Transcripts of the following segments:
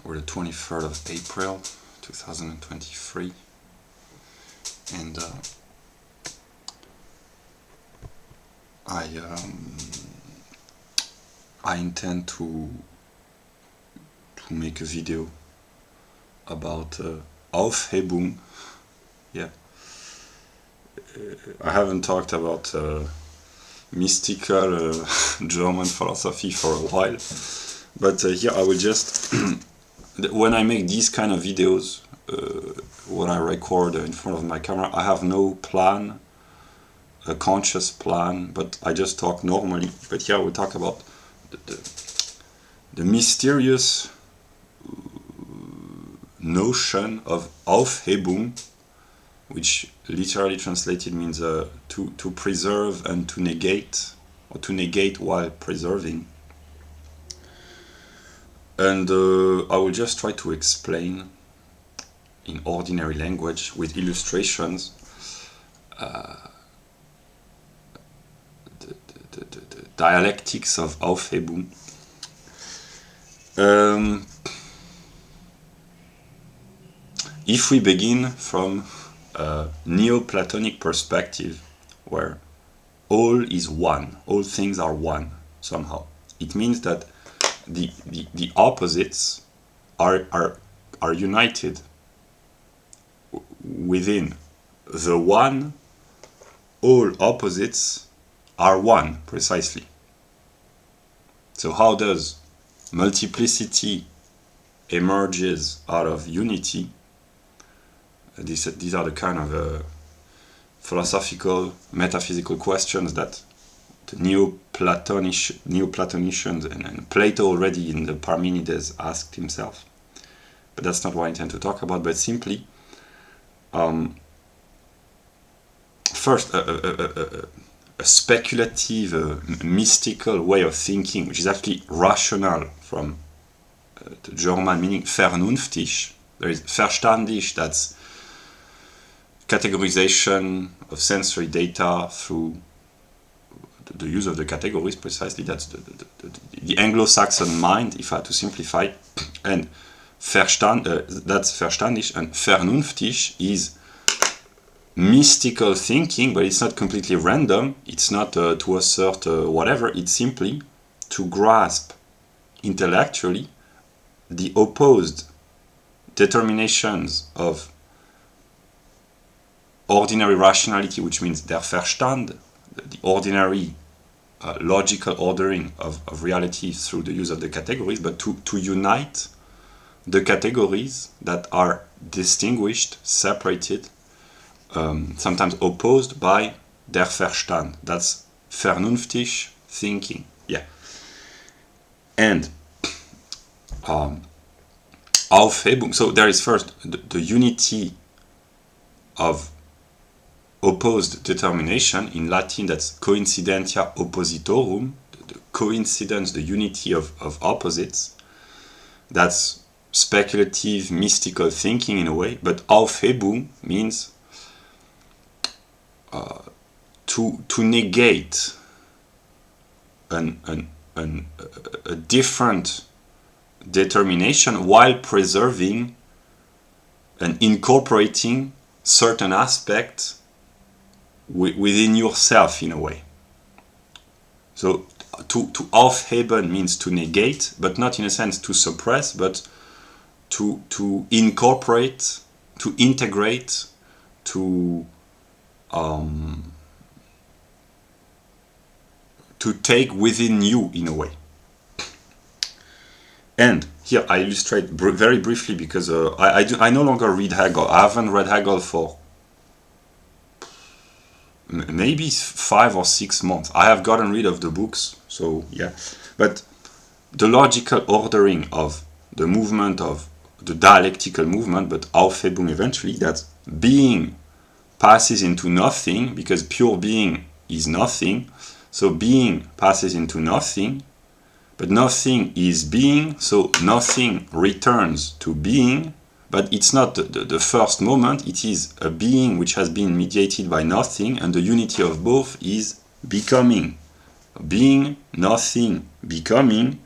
or the 23rd of April 2023, and I intend to make a video about Aufhebung. Yeah, I haven't talked about mystical German philosophy for a while, but here I will just when I make these kind of videos, when I record in front of my camera, I have no plan, a conscious plan, but I just talk normally. But here we'll talk about the mysterious notion of Aufhebung, which literally translated means to preserve and to negate, or to negate while preserving. And I will just try to explain in ordinary language with illustrations the dialectics of Aufhebung. If we begin from a Neoplatonic perspective, where all is one, all things are one somehow, it means that the opposites are united within the one. All opposites are one, precisely. So how does multiplicity emerges out of unity? These are the kind of philosophical, metaphysical questions that the Neoplatonicians and Plato already in the Parmenides asked himself. But that's not what I intend to talk about, but simply first a speculative, mystical way of thinking, which is actually rational from the German meaning vernunftig. There is verstandig, that's categorization of sensory data through the use of the categories, precisely. That's the Anglo-Saxon mind, if I had to simplify. And that's verstandig, and vernunftig is mystical thinking, but it's not completely random. It's not to assert whatever. It's simply to grasp intellectually the opposed determinations of ordinary rationality, which means der Verstand, the ordinary logical ordering of reality through the use of the categories, but to unite the categories that are distinguished, separated, sometimes opposed by der Verstand. That's vernunftig thinking. Yeah. And Aufhebung. So there is first the unity of opposed determination. In Latin, that's coincidentia oppositorum. The coincidence, the unity of opposites. That's speculative, mystical thinking in a way. But Aufhebung means to negate a different determination while preserving and incorporating certain aspects within yourself in a way. So to aufheben means to negate, but not in a sense to suppress, but to incorporate, to integrate, to take within you in a way. And here I illustrate very briefly, because I no longer read Hegel. I haven't read Hegel for maybe 5 or 6 months. I have gotten rid of the books, so yeah. But the logical ordering of the movement, of the dialectical movement, but Aufhebung eventually, that being passes into nothing, because pure being is nothing. So being passes into nothing, but nothing is being, so nothing returns to being. But it's not the first moment, it is a being which has been mediated by nothing, and the unity of both is becoming. Being, nothing, becoming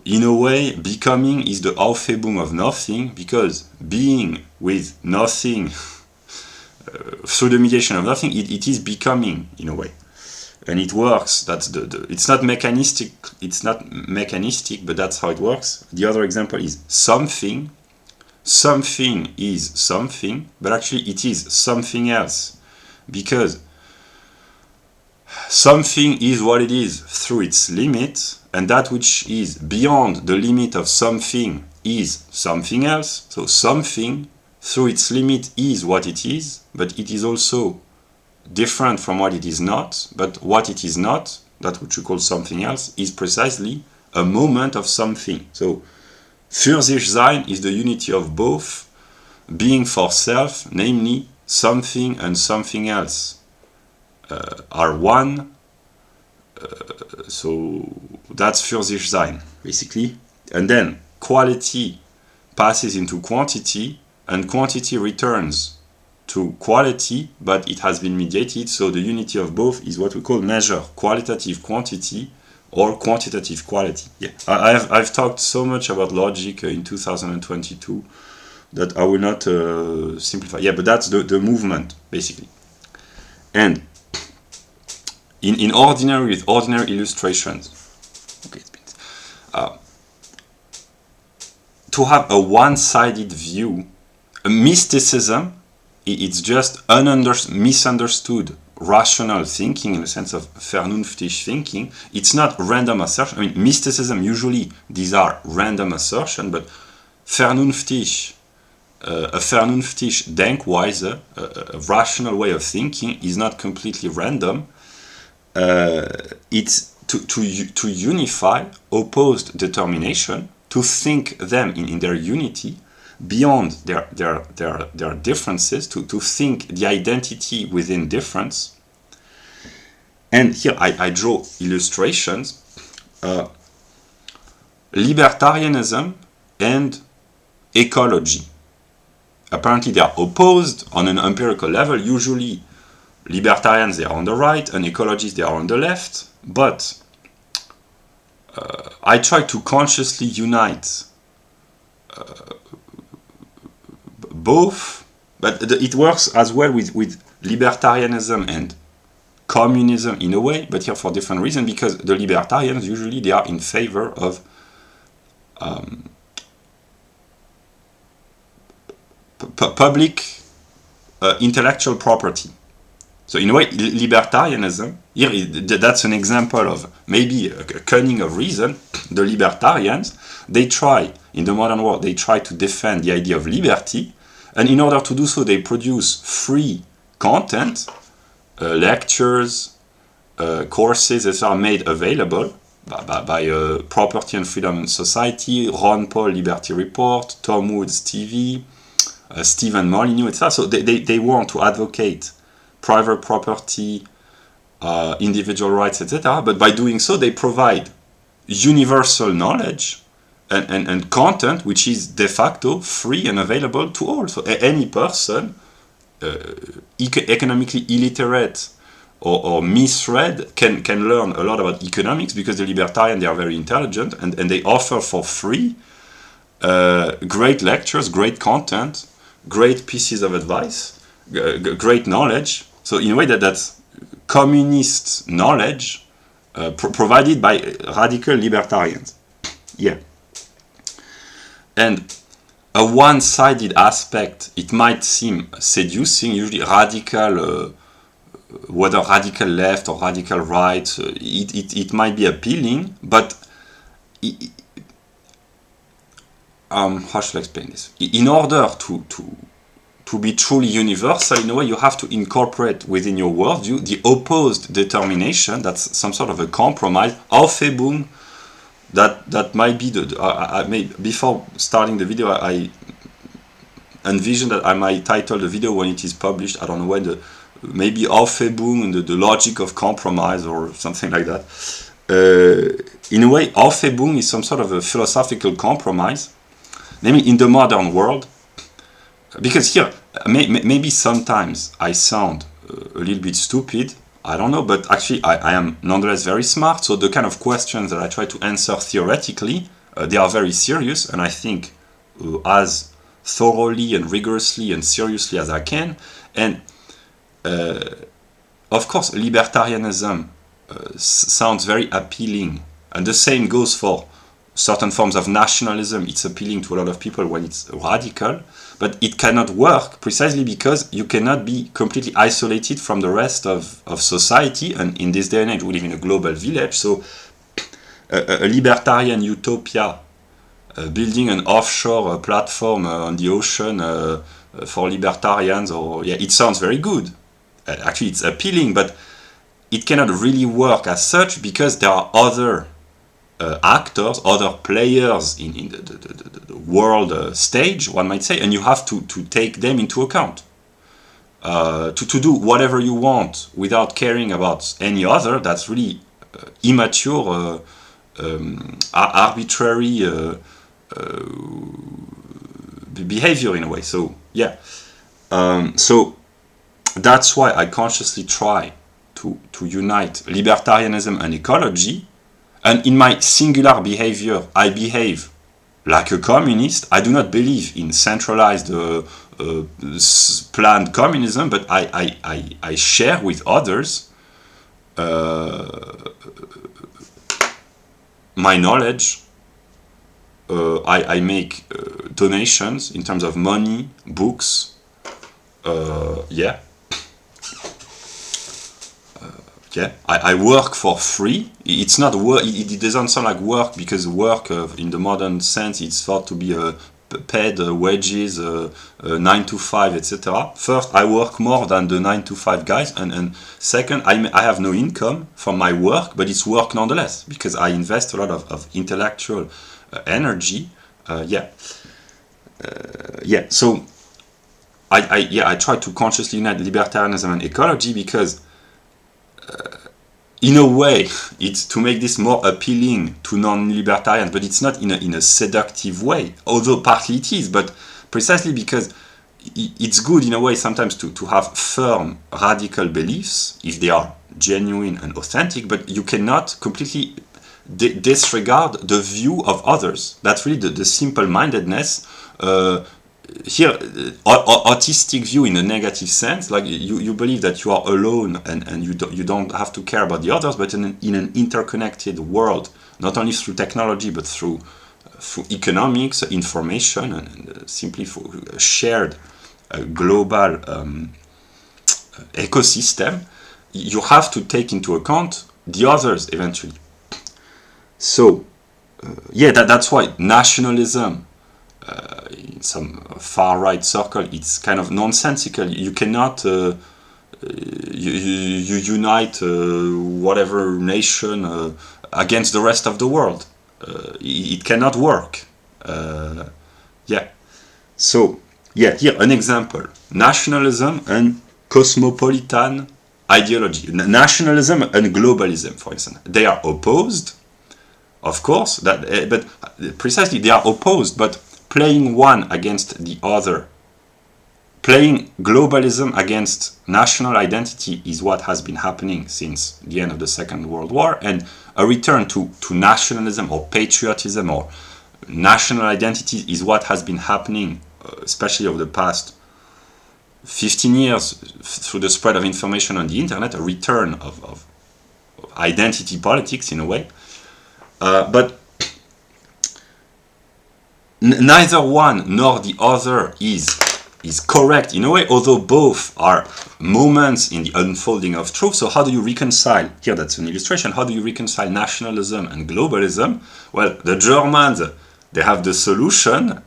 in a way, becoming is the Aufhebung of nothing, because being with nothing, through the mediation of nothing, it is becoming, in a way. And it works. That's it's not mechanistic. It's not mechanistic, but that's how it works. The other example is something. Something is something, but actually it is something else, because something is what it is through its limit, and that which is beyond the limit of something is something else. So something through its limit is what it is, but it is also different from what it is not. But what it is not, that which we call something else, is precisely a moment of something. So für sich sein is the unity of both, being for self, namely something and something else are one. So that's für sich sein, basically. And then quality passes into quantity, and quantity returns to quality, but it has been mediated, so the unity of both is what we call measure, qualitative quantity or quantitative quality. Yeah, I've talked so much about logic in 2022 that I will not simplify. Yeah, but that's the movement, basically. And in ordinary, with ordinary illustrations, okay, to have a one-sided view, a mysticism, it's just misunderstood rational thinking in the sense of vernünftig thinking. It's not random assertion. I mean, mysticism, usually these are random assertion, but vernünftig, a vernünftig Denkweise, a rational way of thinking, is not completely random. It's to unify opposed determination, to think them in their unity, beyond their differences, to think the identity within difference. And here I draw illustrations. Libertarianism and ecology. Apparently they are opposed on an empirical level. Usually libertarians, they are on the right, and ecologists, they are on the left. But I try to consciously unite both, but it works as well with libertarianism and communism in a way, but here for different reasons, because the libertarians usually they are in favor of public intellectual property. So in a way, libertarianism, here that's an example of maybe a cunning of reason. The libertarians, they try, in the modern world, they try to defend the idea of liberty, and in order to do so, they produce free content, lectures, courses that are made available by Property and Freedom Society, Ron Paul Liberty Report, Tom Woods TV, Stephen Molyneux, etc. So they want to advocate private property, individual rights, etc. But by doing so, they provide universal knowledge and content which is de facto free and available to all. So any person, economically illiterate or misread, can learn a lot about economics, because the libertarians, they are very intelligent, and they offer for free great lectures, great content, great pieces of advice, great knowledge. So in a way that's communist knowledge provided by radical libertarians. Yeah. And a one-sided aspect, it might seem seducing, usually radical, whether radical left or radical right, it might be appealing, but how should I explain this? In order to be truly universal, in a way, you have to incorporate within your worldview the opposed determination. That's some sort of a compromise. Aufhebung, that might be before starting the video, I envisioned that I might title the video when it is published, I don't know when, maybe Aufhebung and the logic of compromise or something like that. In a way, Aufhebung is some sort of a philosophical compromise, namely in the modern world. Because here, maybe sometimes I sound a little bit stupid, I don't know, but actually I am nonetheless very smart, so the kind of questions that I try to answer theoretically They are very serious, and I think as thoroughly and rigorously and seriously as I can. And of course, libertarianism sounds very appealing, and the same goes for certain forms of nationalism. It's appealing to a lot of people when it's radical, but it cannot work precisely because you cannot be completely isolated from the rest of society, and in this day and age we live in a global village, so a libertarian utopia, building an offshore platform on the ocean for libertarians, or it sounds very good. Actually, it's appealing, but it cannot really work as such because there are other actors, other players in the world stage, one might say, and you have to take them into account. To do whatever you want without caring about any other, that's really immature, arbitrary behavior in a way. So yeah, so that's why I consciously try to unite libertarianism and ecology. And in my singular behavior, I behave like a communist. I do not believe in centralized planned communism, but I share with others my knowledge. I make donations in terms of money, books. I work for free. It's not work. It doesn't sound like work because work, in the modern sense, it's thought to be paid wages, 9 to 5, etc. First, I work more than the 9 to 5 guys, and second, I have no income from my work, but it's work nonetheless because I invest a lot of intellectual energy. So I try to consciously unite libertarianism and ecology because in a way it's to make this more appealing to non-libertarians, but it's not in a seductive way, although partly it is, but precisely because it's good in a way sometimes to have firm radical beliefs if they are genuine and authentic, but you cannot completely disregard the view of others. That's really the simple-mindedness here, autistic view in a negative sense, like you believe that you are alone and you don't have to care about the others, but in an interconnected world, not only through technology but through economics, information, and simply for a shared global ecosystem, you have to take into account the others eventually. So that's why nationalism, in some far-right circle, it's kind of nonsensical. You cannot you unite whatever nation against the rest of the world. It cannot work. So here an example: nationalism and cosmopolitan ideology. Nationalism and globalism, for instance, they are opposed. Of course, but precisely they are opposed, but playing one against the other, playing globalism against national identity is what has been happening since the end of the Second World War, and a return to nationalism or patriotism or national identity is what has been happening, especially over the past 15 years through the spread of information on the internet, a return of identity politics in a way. But neither one nor the other is correct in a way, although both are moments in the unfolding of truth. So how do you reconcile, here that's an illustration, how do you reconcile nationalism and globalism? Well, the Germans, they have the solution.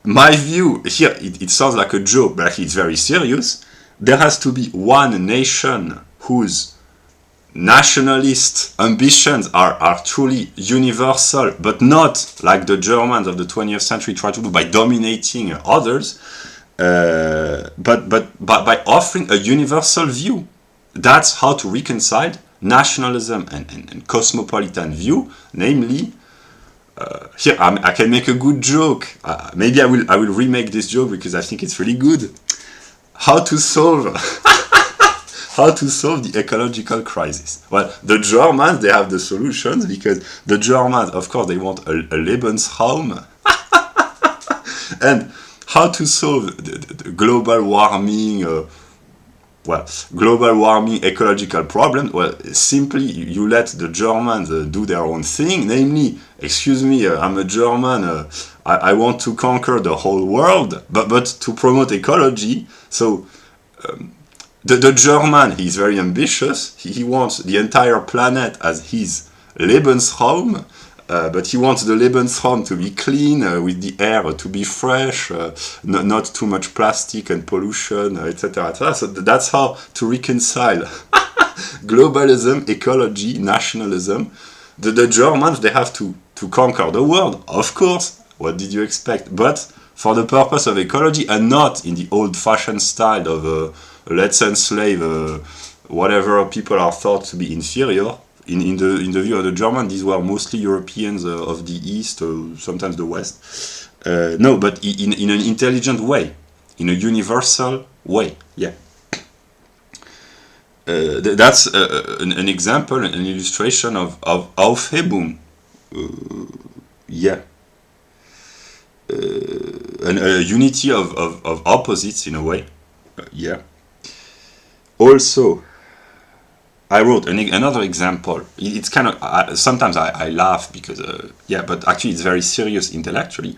My view, here it sounds like a joke, but actually it's very serious. There has to be one nation whose nationalist ambitions are truly universal, but not like the Germans of the 20th century try to do by dominating others, but by offering a universal view. That's how to reconcile nationalism and cosmopolitan view, namely, here I can make a good joke. Maybe I will remake this joke because I think it's really good. How to solve how to solve the ecological crisis. Well, the Germans, they have the solutions, because the Germans, of course, they want a Lebensraum. And how to solve the global warming, global warming ecological problem? Well, simply you let the Germans do their own thing, namely, excuse me, I'm a German, I want to conquer the whole world, but to promote ecology. So the German, he's very ambitious, he wants the entire planet as his Lebensraum, but he wants the Lebensraum to be clean, with the air to be fresh, not too much plastic and pollution, etc. etc. So that's how to reconcile globalism, ecology, nationalism. The Germans, they have to conquer the world, of course. What did you expect? But for the purpose of ecology, and not in the old-fashioned style of let's enslave whatever people are thought to be inferior. In the view of the German, these were mostly Europeans of the East, sometimes the West. No, but in an intelligent way, in a universal way. Yeah. That's an example, an illustration of Aufhebung. Yeah. A unity of opposites in a way. Yeah. Also, I wrote another example. It's kind of, sometimes I laugh because, but actually it's very serious intellectually.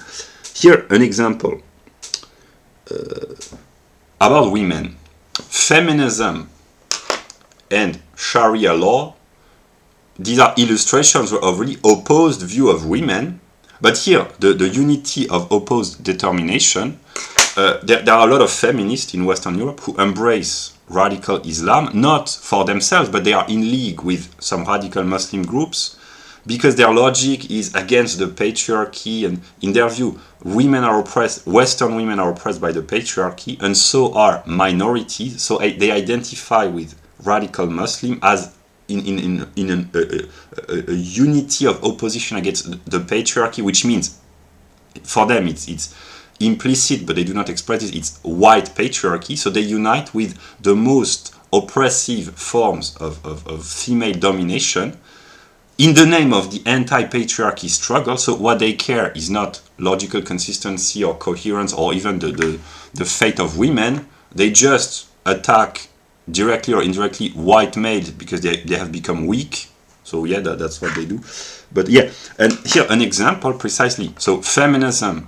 Here, an example about women. Feminism and Sharia law, these are illustrations of really opposed view of women. But here, the unity of opposed determination, there are a lot of feminists in Western Europe who embrace radical Islam, not for themselves, but they are in league with some radical Muslim groups, because their logic is against the patriarchy, and in their view, women are oppressed, Western women are oppressed by the patriarchy, and so are minorities, so they identify with radical Muslim as in a unity of opposition against the patriarchy, which means, for them, it's implicit, but they do not express it, it's white patriarchy, so they unite with the most oppressive forms of female domination in the name of the anti-patriarchy struggle. So what they care is not logical consistency or coherence or even the fate of women. They just attack directly or indirectly white males because they have become weak. So yeah, that's what they do. But yeah, and here an example precisely. So feminism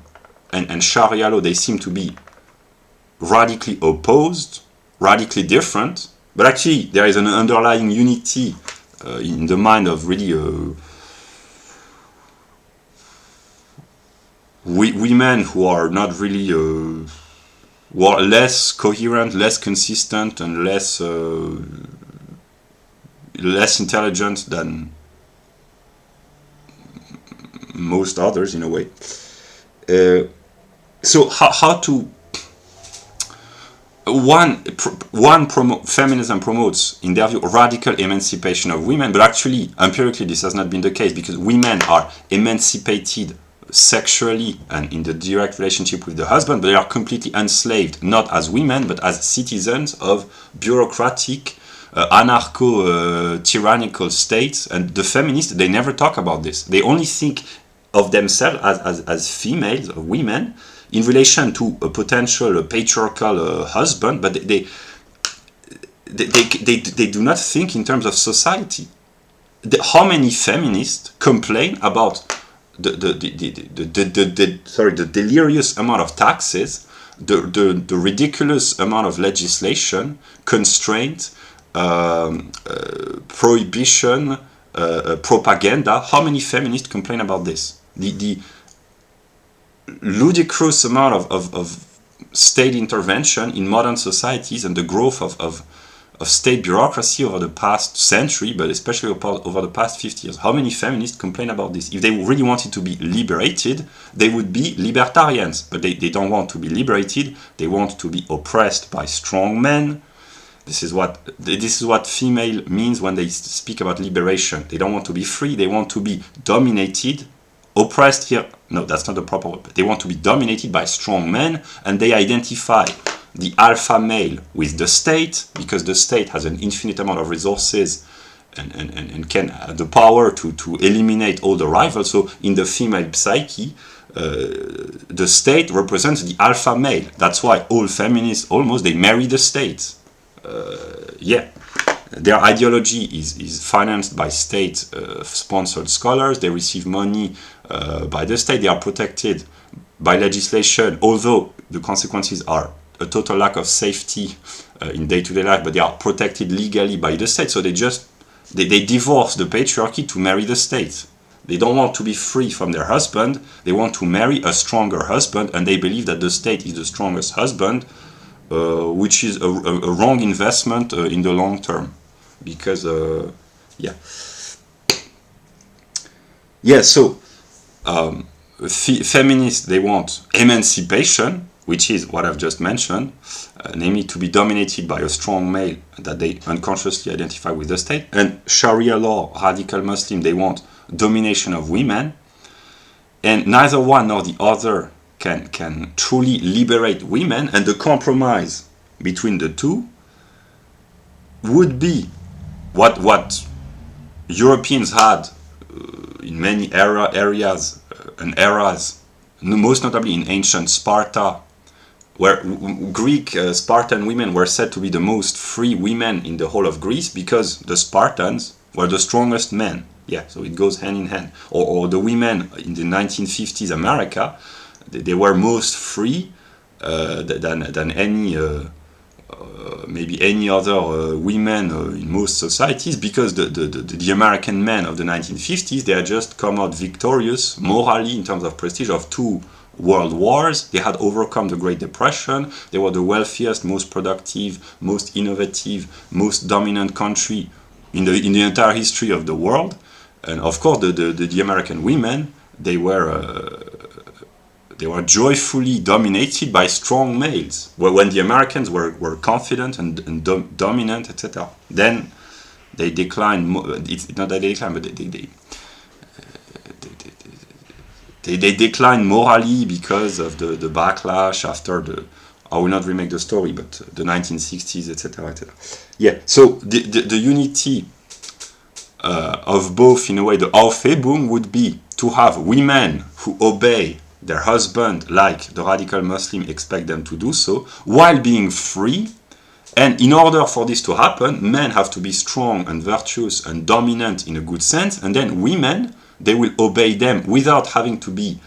and Sharia law, they seem to be radically opposed, radically different, but actually there is an underlying unity in the mind of really women who are not really, who are less coherent, less consistent, and less intelligent than most others in a way. So how to feminism promotes, in their view, radical emancipation of women, but actually empirically this has not been the case, because women are emancipated sexually and in the direct relationship with the husband, but they are completely enslaved, not as women but as citizens of bureaucratic anarcho-tyrannical states. And the feminists, they never talk about this. They only think of themselves as females, women, in relation to a potential patriarchal husband, but they do not think in terms of society. How many feminists complain about the delirious amount of taxes, the ridiculous amount of legislation, constraint, prohibition, propaganda? How many feminists complain about this? The ludicrous amount of state intervention in modern societies and the growth of state bureaucracy over the past century, but especially over the past 50 years. How many feminists complain about this? If they really wanted to be liberated, they would be libertarians, but they don't want to be liberated. They want to be oppressed by strong men. This is what female means when they speak about liberation. They don't want to be free. They want to be dominated, oppressed here. No, that's not the proper word. They want to be dominated by strong men, and they identify the alpha male with the state, because the state has an infinite amount of resources and can have the power to eliminate all the rivals. So in the female psyche, the state represents the alpha male. That's why all feminists, almost, they marry the state. Their ideology is financed by state-sponsored scholars. They receive money by the state. They are protected by legislation, although the consequences are a total lack of safety in day-to-day life, but they are protected legally by the state. So they divorce the patriarchy to marry the state. They don't want to be free from their husband. They want to marry a stronger husband, and they believe that the state is the strongest husband, which is a wrong investment in the long term. Because, so feminists, they want emancipation, which is what I've just mentioned, namely to be dominated by a strong male that they unconsciously identify with the state. And Sharia law, radical Muslim, they want domination of women. And neither one nor the other can truly liberate women. And the compromise between the two would be what Europeans had in many areas and eras, most notably in ancient Sparta, where Greek Spartan women were said to be the most free women in the whole of Greece because the Spartans were the strongest men. Yeah, so it goes hand in hand. Or the women in the 1950s America, they were most free than any maybe any other women in most societies, because the American men of the 1950s, they had just come out victorious morally in terms of prestige of 2 world wars. They had overcome the Great Depression. They were the wealthiest, most productive, most innovative, most dominant country in the entire history of the world. And of course, the American women, they were joyfully dominated by strong males. When the Americans were confident and dominant, etc., then they declined. It's not that they declined, but they declined morally because of the backlash after I will not remake the story, but the 1960s, etc., etc. Yeah. So the unity of both, in a way, the Aufhebung would be to have women who obey their husband like the radical Muslim expect them to do so, while being free. And in order for this to happen, men have to be strong and virtuous and dominant in a good sense, and then women, they will obey them without having to be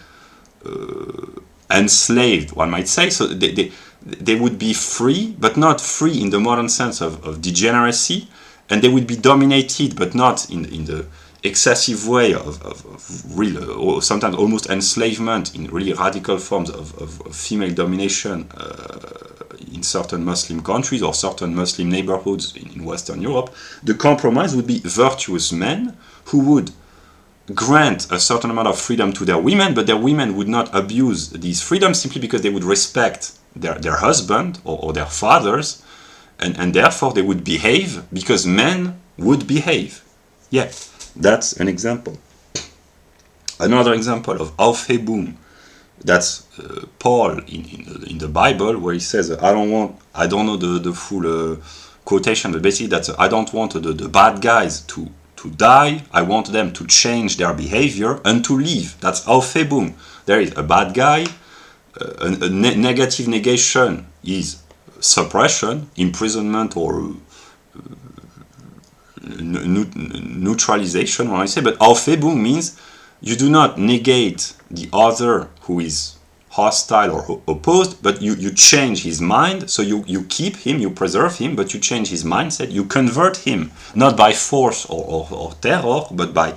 enslaved, one might say. So they would be free, but not free in the modern sense of degeneracy, and they would be dominated, but not in the excessive way of real, or sometimes almost enslavement in really radical forms of female domination in certain Muslim countries or certain Muslim neighborhoods in Western Europe. The compromise would be virtuous men who would grant a certain amount of freedom to their women, but their women would not abuse these freedoms simply because they would respect their husband or their fathers, and therefore they would behave because men would behave. Yeah. That's an example. Another example of Aufhebung, that's Paul in the Bible, where he says, I don't know the full quotation, but basically that's, I don't want the bad guys to die, I want them to change their behavior and to leave. That's Aufhebung. There is a bad guy, a negative negation is suppression, imprisonment, or neutralization, when I say, but Aufhebung means you do not negate the other who is hostile or opposed, but you change his mind, so you keep him, you preserve him, but you change his mindset, you convert him, not by force or terror, but by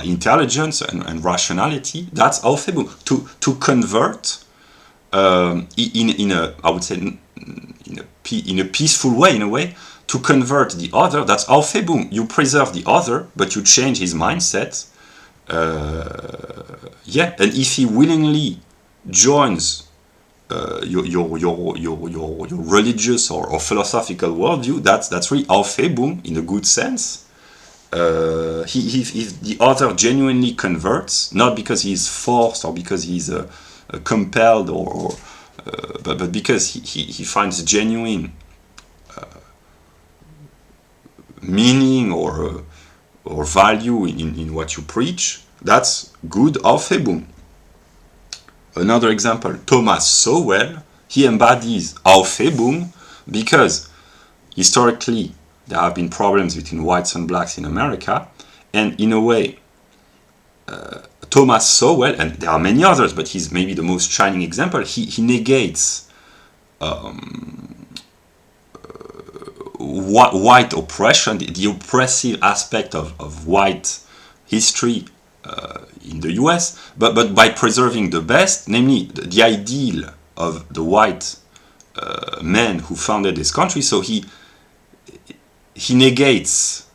intelligence and rationality. That's Aufhebung. To convert in a, I would say, in a peaceful way, in a way, to convert the other, that's Aufhebung. You preserve the other, but you change his mindset. And if he willingly joins your religious or philosophical worldview, that's really Aufhebung in a good sense. If the other genuinely converts, not because he's forced or because he's compelled or but because he finds genuine meaning or value in what you preach, that's good Aufhebung. Another example, Thomas Sowell, he embodies Aufhebung because historically there have been problems between whites and blacks in America, and in a way Thomas Sowell, and there are many others, but he's maybe the most shining example, he negates white oppression, the oppressive aspect of white history in the US, but by preserving the best, namely the ideal of the white men who founded this country. So he negates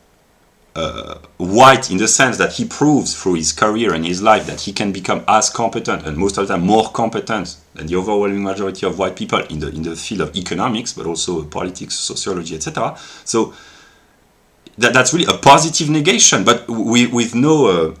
white in the sense that he proves through his career and his life that he can become as competent, and most of the time more competent, than the overwhelming majority of white people in the field of economics, but also politics, sociology, etc. So that's really a positive negation, but with no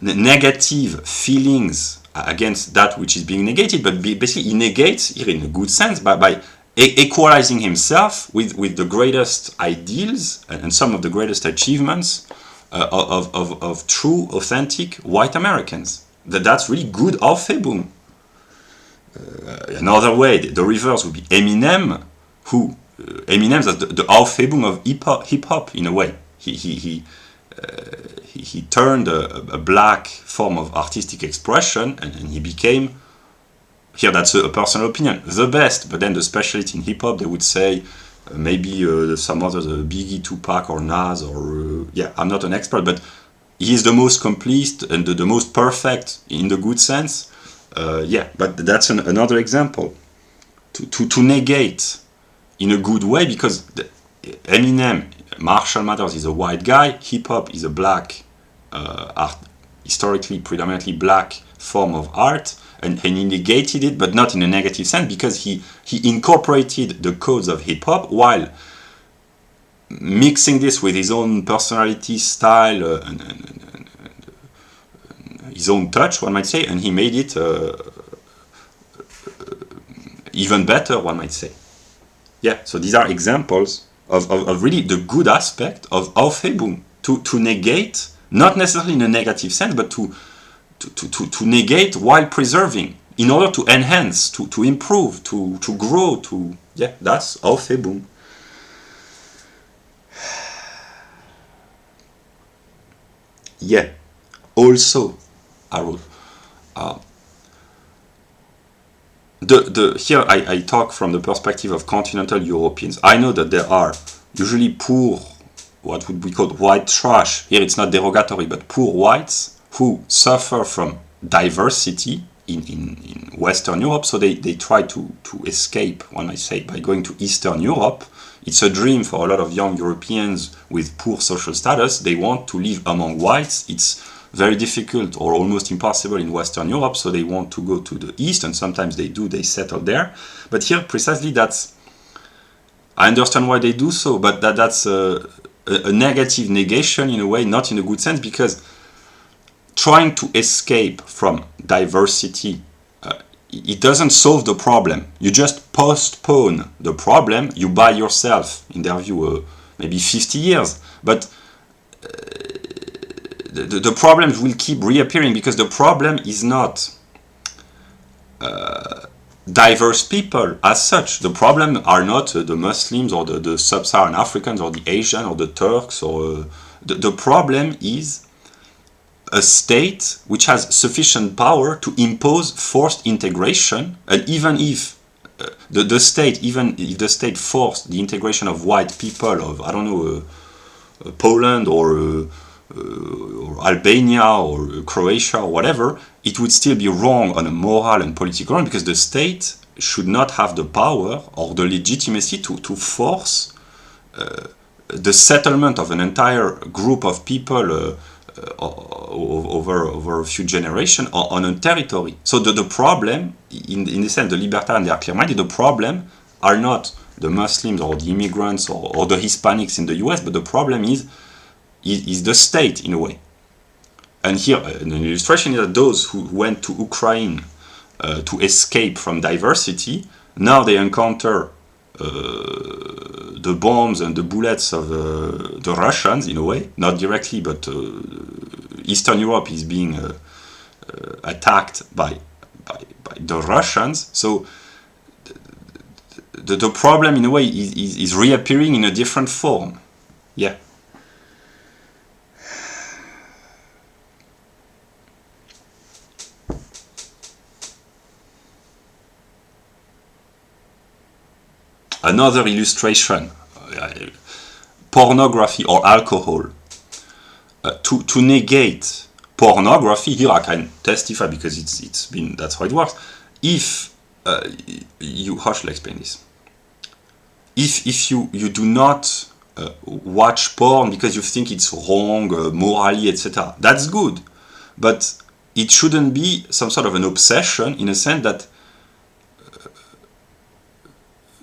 negative feelings against that which is being negated, but basically he negates, here in a good sense, by equalizing himself with the greatest ideals and some of the greatest achievements of true, authentic white Americans. That's really good Aufhebung. Another way, the reverse would be Eminem, who Eminem's the Aufhebung of hip hop in a way. He turned a black form of artistic expression, and he became, here that's a personal opinion, the best. But then the specialists in hip hop, they would say maybe some others, Biggie, Tupac, or Nas, or yeah, I'm not an expert, but he is the most complete and the most perfect in the good sense. Yeah, but that's another example to negate in a good way, because Eminem, Marshall Mathers, is a white guy, hip hop is a black, historically predominantly black form of art, and he negated it, but not in a negative sense, because he incorporated the codes of hip hop while mixing this with his own personality, style, and his own touch, one might say, and he made it even better, one might say. Yeah, so these are examples of really the good aspect of Aufhebung, to negate, not necessarily in a negative sense, but to negate while preserving, in order to enhance, to improve, to grow, yeah, that's Aufhebung. Yeah, also, I wrote, here I talk from the perspective of continental Europeans. I know that there are usually poor, what would be called white trash, here it's not derogatory, but poor whites who suffer from diversity in Western Europe, so they try to escape, one might say, by going to Eastern Europe. It's a dream for a lot of young Europeans with poor social status. They want to live among whites. It's very difficult or almost impossible in Western Europe, so they want to go to the East, and sometimes they settle there. But here, precisely, I understand why they do so, but that's a negative negation in a way, not in a good sense, because trying to escape from diversity, it doesn't solve the problem. You just postpone the problem. You buy yourself, in their view, maybe 50 years. But the problems will keep reappearing, because the problem is not diverse people as such. The problem are not the Muslims or the sub-Saharan Africans or the Asian or the Turks. Or the problem is a state which has sufficient power to impose forced integration, and even if the state forced the integration of white people of, I don't know, Poland or Albania or Croatia or whatever, it would still be wrong on a moral and political ground, because the state should not have the power or the legitimacy to force the settlement of an entire group of people over a few generations on a territory. So the problem, in the sense, the libertarians, they are clear-minded, the problem are not the Muslims or the immigrants or the Hispanics in the US, but the problem is the state, in a way. And here, an illustration is that those who went to Ukraine to escape from diversity. Now they encounter the bombs and the bullets of the Russians, in a way, not directly, but Eastern Europe is being attacked by the Russians. So the problem, in a way, is reappearing in a different form. Yeah. Another illustration, pornography or alcohol. To negate pornography, here I can testify because it's been, that's how it works. If how should I explain this? If you do not watch porn because you think it's wrong, morally, etc., that's good. But it shouldn't be some sort of an obsession, in a sense that,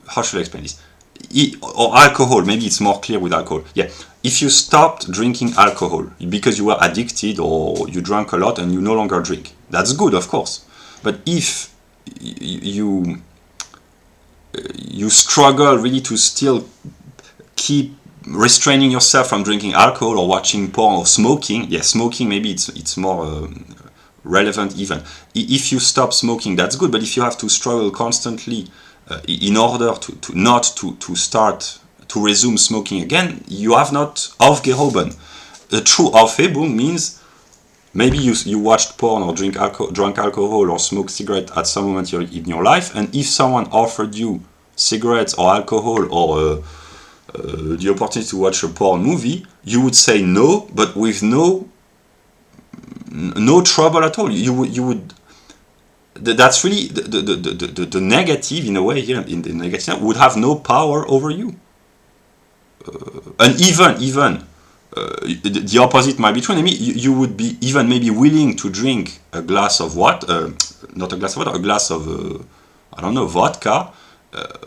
how should I explain this? Or alcohol, maybe it's more clear with alcohol. Yeah, if you stopped drinking alcohol because you were addicted or you drank a lot and you no longer drink, that's good, of course. But if you struggle really to still keep restraining yourself from drinking alcohol or watching porn or smoking, yeah, smoking maybe it's more relevant even. If you stop smoking, that's good. But if you have to struggle constantly in order to start to resume smoking again, you have not aufgehoben. A true Aufhebung means maybe you watched porn or drank alcohol or smoked cigarette at some moment in your life, and if someone offered you cigarettes or alcohol or the opportunity to watch a porn movie, you would say no, but with no trouble at all. You would. That's really the negative, in a way, here in the negative would have no power over you. And even the opposite might be true. I mean, you would be even maybe willing to drink a glass of not a glass of water, a glass of I don't know, vodka,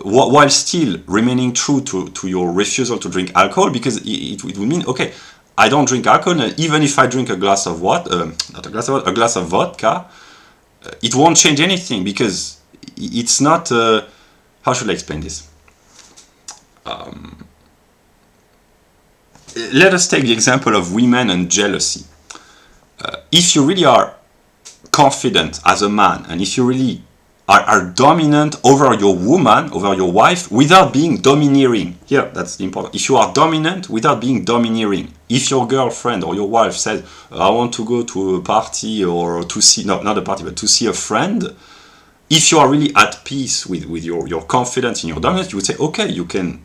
while still remaining true to your refusal to drink alcohol, because it would mean, okay, I don't drink alcohol, and even if I drink a glass of not a glass of water, a glass of vodka, it won't change anything, because it's not. How should I explain this? Let us take the example of women and jealousy. If you really are confident as a man, and if you really are dominant over your woman, over your wife, without being domineering. Here, that's the important. If you are dominant without being domineering. If your girlfriend or your wife says, I want to go to a party or to see, no, not a party, but to see a friend, if you are really at peace with your confidence in your dominance, you would say, okay, you can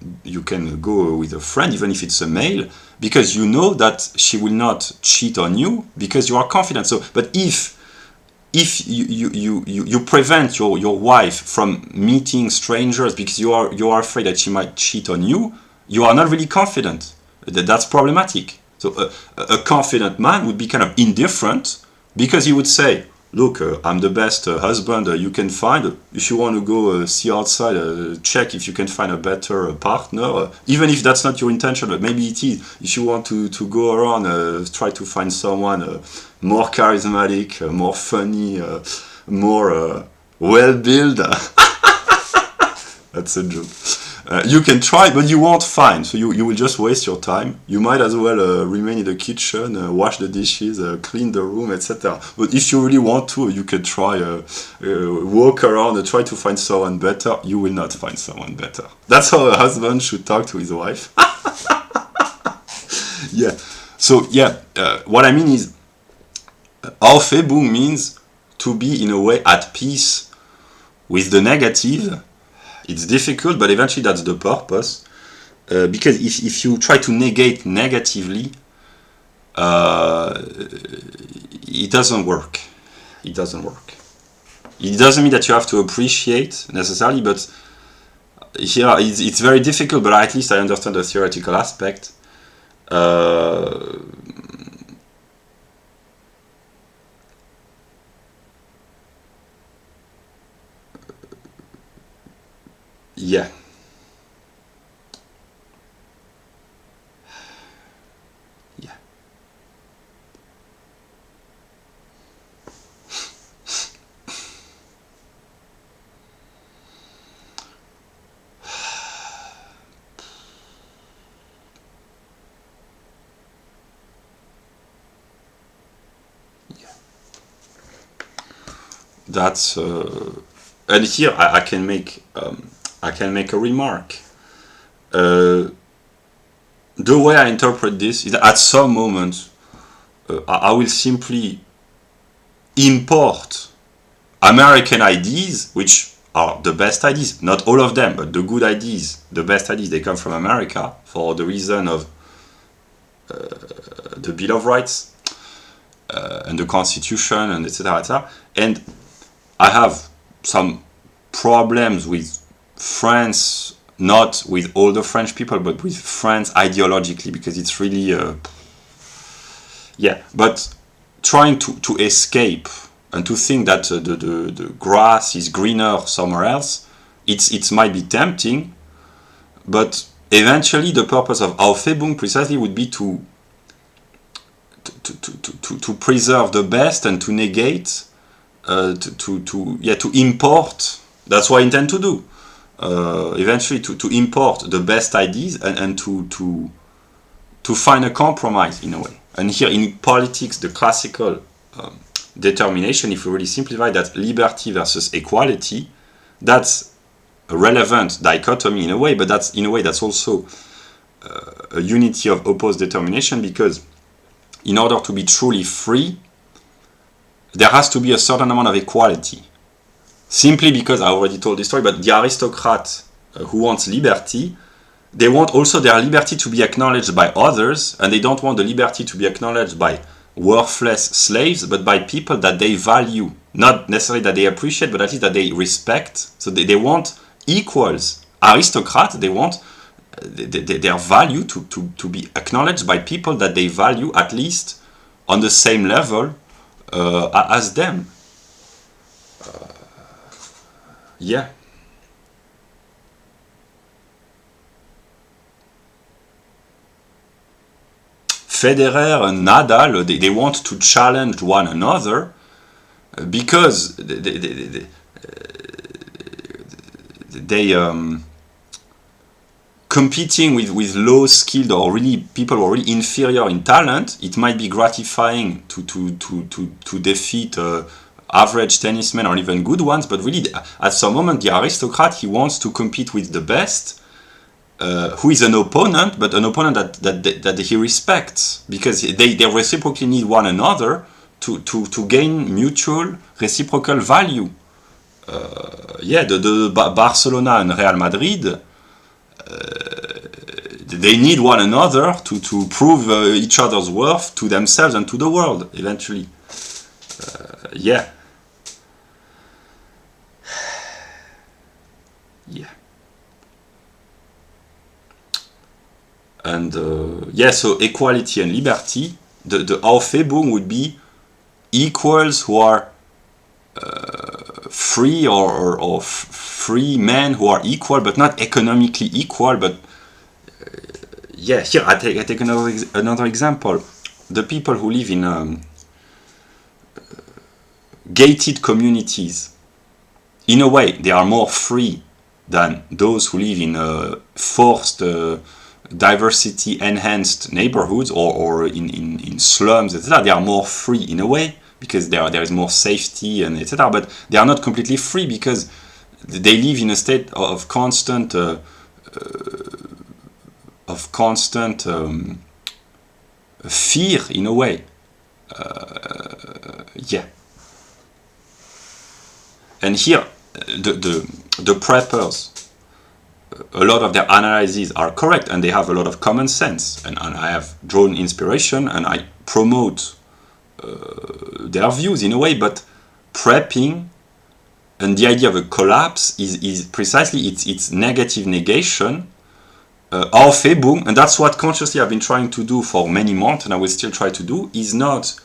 go with a friend, even if it's a male, because you know that she will not cheat on you, because you are confident. So, but if you prevent your wife from meeting strangers because you are afraid that she might cheat on you, you are not really confident. That's problematic. So a confident man would be kind of indifferent, because he would say, look, I'm the best husband you can find. If you want to go see outside, check if you can find a better partner, even if that's not your intention, but maybe it is. If you want to go around, try to find someone more charismatic, more funny, more well-built. That's a joke. You can try, but you won't find. So you will just waste your time. You might as well remain in the kitchen, wash the dishes, clean the room, etc. But if you really want to, you can try, walk around and try to find someone better. You will not find someone better. That's how a husband should talk to his wife. Yeah. So yeah, what I mean is, Aufhebung means to be in a way at peace with the negative. It's difficult, but eventually that's the purpose. Because if you try to negate negatively, it doesn't work. It doesn't work. It doesn't mean that you have to appreciate necessarily, but here it's very difficult, but at least I understand the theoretical aspect. Yeah. Yeah. that's and here I can make a remark. The way I interpret this is that at some moment I will simply import American ideas, which are the best ideas, not all of them, but the good ideas, the best ideas, they come from America for the reason of the Bill of Rights and the Constitution and etc. etc. And I have some problems with France, not with all the French people, but with France ideologically, because it's really but trying to escape and to think that the grass is greener somewhere else, it might be tempting, but eventually the purpose of Aufhebung precisely would be to preserve the best and to negate, to import. That's what I intend to do. Eventually to import the best ideas and to find a compromise in a way. And here in politics, the classical determination, if we really simplify that, liberty versus equality, that's a relevant dichotomy in a way, but that's also a unity of opposed determination, because in order to be truly free, there has to be a certain amount of equality. Simply because, I already told this story, but the aristocrat who wants liberty, they want also their liberty to be acknowledged by others, and they don't want the liberty to be acknowledged by worthless slaves, but by people that they value. Not necessarily that they appreciate, but at least that they respect. So they want equals. Aristocrats, they want their value to be acknowledged by people that they value at least on the same level as them. Federer and Nadal, they want to challenge one another because they competing with low skilled or really people who are really inferior in talent. It might be gratifying to defeat average tennismen or even good ones, but really at some moment the aristocrat, he wants to compete with the best, who is an opponent, but an opponent that he respects, because they reciprocally need one another to gain mutual reciprocal value. The Barcelona and Real Madrid, they need one another to prove each other's worth to themselves and to the world eventually. And so equality and liberty, the Aufhebung would be equals who are free or free men who are equal, but not economically equal. But here I take another example. The people who live in gated communities, in a way, they are more free than those who live in forced diversity enhanced neighborhoods or in slums, etc. They are more free in a way because there is more safety and etc. But they are not completely free because they live in a state of constant fear in a way. And here the preppers, a lot of their analyses are correct and they have a lot of common sense, and I have drawn inspiration and I promote their views in a way, but prepping and the idea of a collapse is precisely its negative negation, Aufhebung, and that's what consciously I've been trying to do for many months and I will still try to do, is not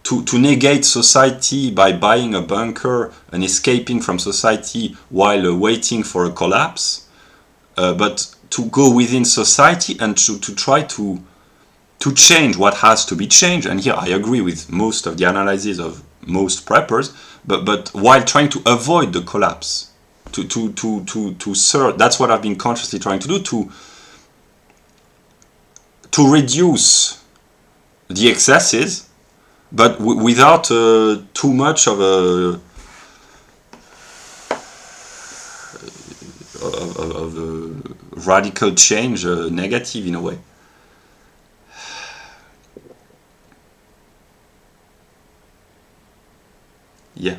to negate society by buying a bunker and escaping from society while waiting for a collapse, but to go within society and to try to change what has to be changed. And here I agree with most of the analyses of most preppers, but while trying to avoid the collapse, to serve. That's what I've been consciously trying to do, to reduce the excesses, but without too much of radical change negative in a way. Yeah.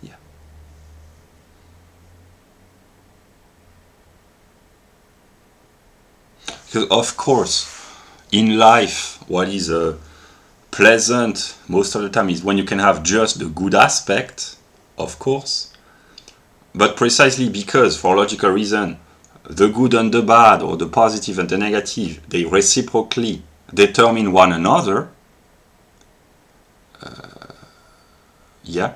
Yeah. Because of course, in life, what is pleasant most of the time is when you can have just the good aspect, of course. But precisely because, for logical reason, the good and the bad, or the positive and the negative, they reciprocally determine one another. Yeah.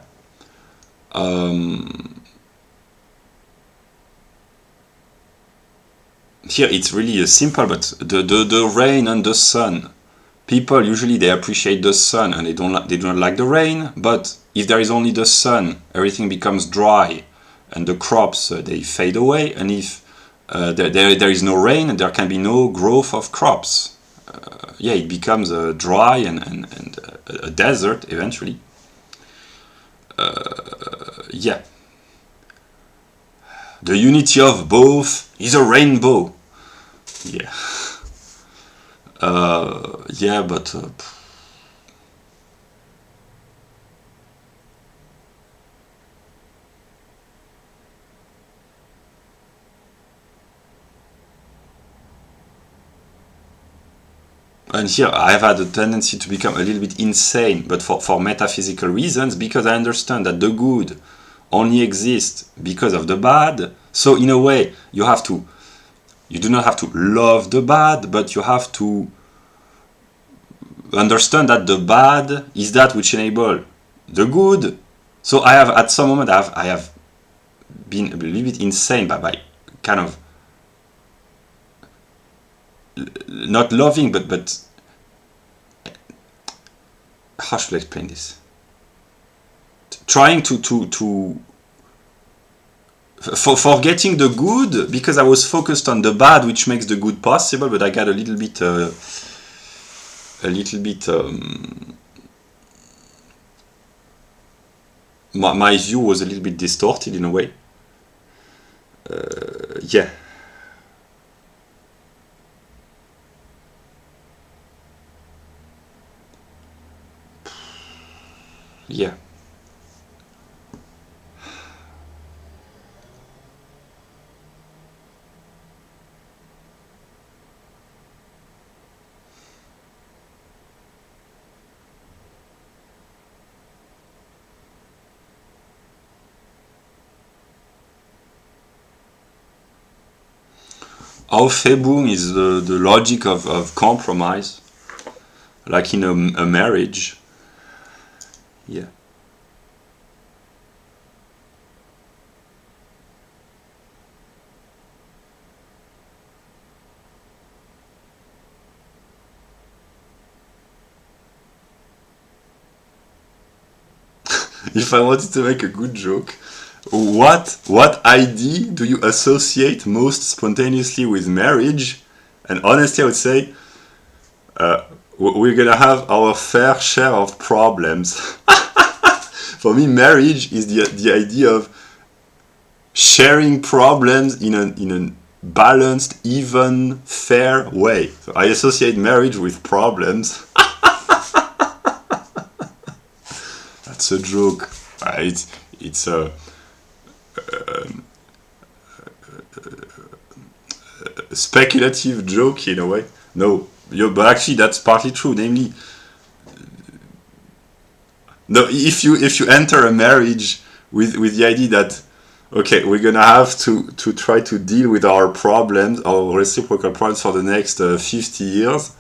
Here it's really simple, but the rain and the sun. People usually they appreciate the sun and they do not like the rain. But if there is only the sun, everything becomes dry, and the crops they fade away. And if there is no rain, there can be no growth of crops. Yeah, it becomes dry and a desert eventually. Yeah. The unity of both is a rainbow. Yeah. Yeah, but and here I've had a tendency to become a little bit insane, but for metaphysical reasons, because I understand that the good only exists because of the bad. So in a way, you do not have to love the bad, but you have to understand that the bad is that which enable the good. So I have at some moment I have been a little bit insane by kind of not loving, but how should I explain this? Trying to forgetting the good because I was focused on the bad, which makes the good possible. But I got a little bit my view was a little bit distorted in a way. Yeah. Yeah. Aufhebung is the logic of compromise, like in a marriage. Yeah. If I wanted to make a good joke, what ID do you associate most spontaneously with marriage? And honestly, I would say we're gonna have our fair share of problems. For me, marriage is the idea of sharing problems in a balanced, even, fair way. So I associate marriage with problems. That's a joke. It's a speculative joke in a way. No, but actually that's partly true. Namely, no, if you enter a marriage with the idea that okay, we're gonna have to try to deal with our problems, our reciprocal problems for the next 50 years.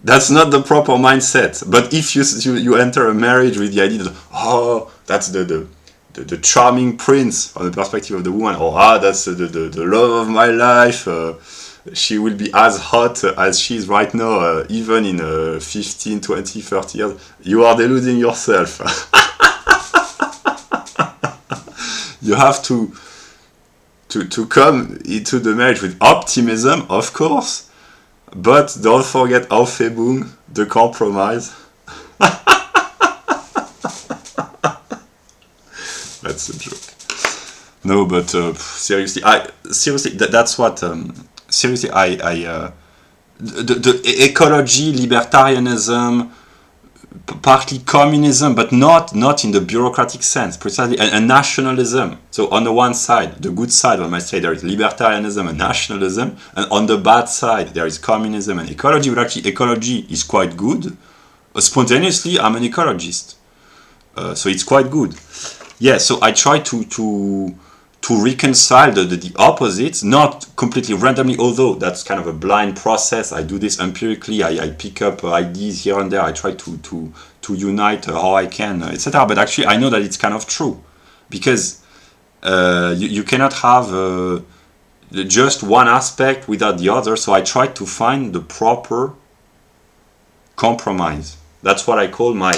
That's not the proper mindset. But if you enter a marriage with the idea that that's the charming prince from the perspective of the woman, or that's the love of my life, she will be as hot as she is right now, even in 15, 20, 30 years, you are deluding yourself. you have to come into the marriage with optimism, of course, but don't forget Aufhebung, the compromise. That's a joke. No, but seriously, that's what seriously the ecology, libertarianism, partly communism, but not in the bureaucratic sense, precisely, and nationalism. So on the one side, the good side, I might say, there is libertarianism and nationalism, and on the bad side, there is communism and ecology. But actually, ecology is quite good. Spontaneously, I'm an ecologist, so it's quite good. Yeah, so I try to reconcile the opposites, not completely randomly, although that's kind of a blind process. I do this empirically. I pick up ideas here and there. I try to unite how I can, etc. But actually, I know that it's kind of true, because you cannot have just one aspect without the other. So I try to find the proper compromise. That's what I call my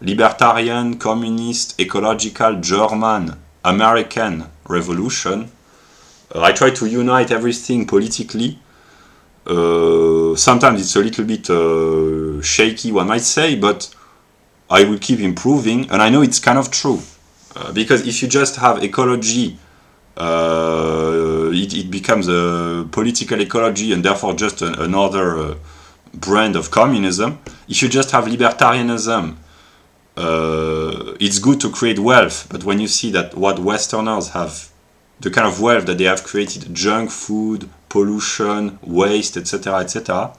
libertarian, communist, ecological, German, American revolution. I try to unite everything politically. Sometimes it's a little bit shaky, one might say, but I will keep improving, and I know it's kind of true. Because if you just have ecology, it becomes a political ecology, and therefore just another brand of communism. If you just have libertarianism, it's good to create wealth, but when you see that what Westerners have, the kind of wealth that they have created, junk food, pollution, waste, etc., etc.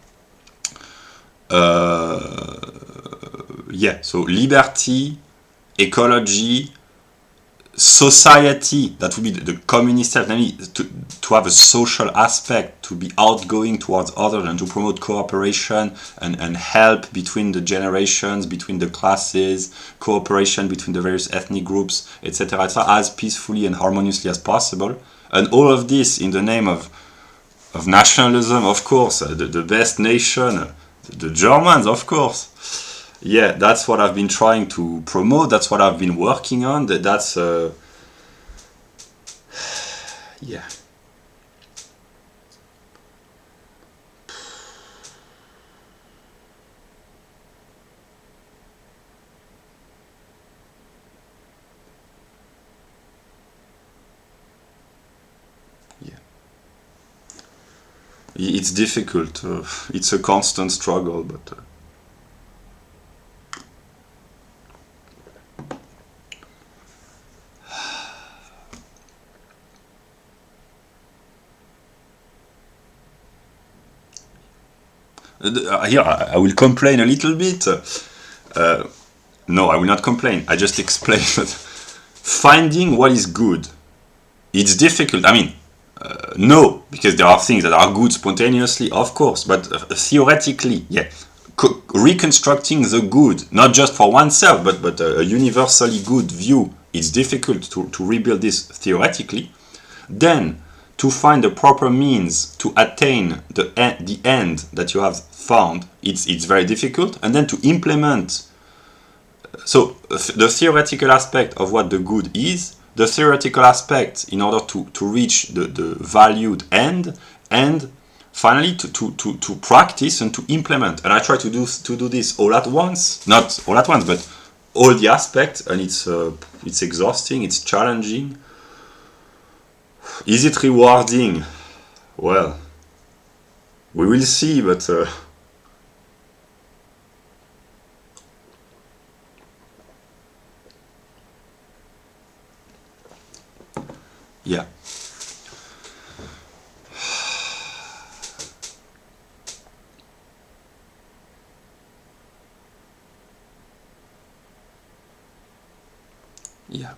Yeah, so liberty, ecology, society, that would be the communist self, namely to have a social aspect, to be outgoing towards others, and to promote cooperation and help between the generations, between the classes, cooperation between the various ethnic groups, etc., etc., as peacefully and harmoniously as possible. And all of this in the name of nationalism, of course, the best nation, the Germans, of course. Yeah, that's what I've been trying to promote. That's what I've been working on. That's yeah. Yeah. It's difficult. It's a constant struggle, but. Here, I will complain a little bit. No, I will not complain. I just explain that finding what is good, it's difficult. I mean, no, because there are things that are good spontaneously, of course, but theoretically, yeah. Reconstructing the good, not just for oneself, but a universally good view, it's difficult to rebuild this theoretically. Then, to find the proper means to attain the end that you have found, it's very difficult. And then to implement, so the theoretical aspect of what the good is, the theoretical aspect in order to reach the valued end, and finally to practice and to implement. And I try to do this all at once, not all at once, but all the aspects, and it's exhausting, it's challenging. Is it rewarding? Well, we will see, but yeah. Yeah.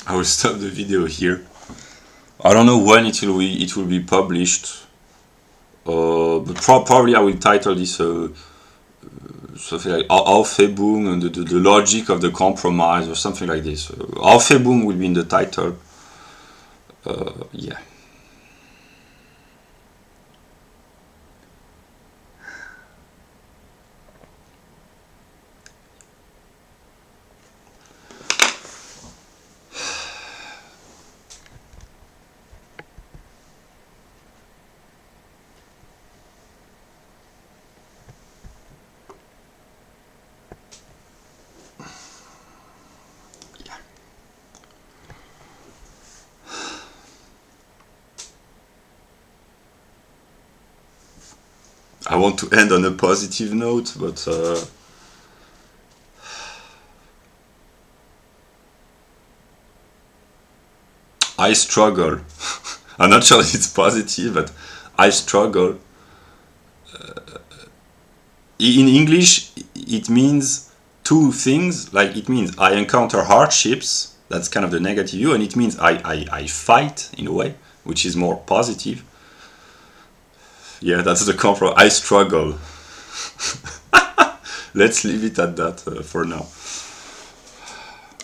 I will stop the video here. I don't know when it will be published, but probably I will title this something like Aufhebung and the logic of the compromise or something like this. Aufhebung will be in the title. Yeah. I want to end on a positive note, but I struggle. I'm not sure if it's positive, but I struggle. In English, it means two things. Like, it means I encounter hardships. That's kind of the negative view, and it means I fight in a way, which is more positive. Yeah, that's the compromise. I struggle. Let's leave it at that for now.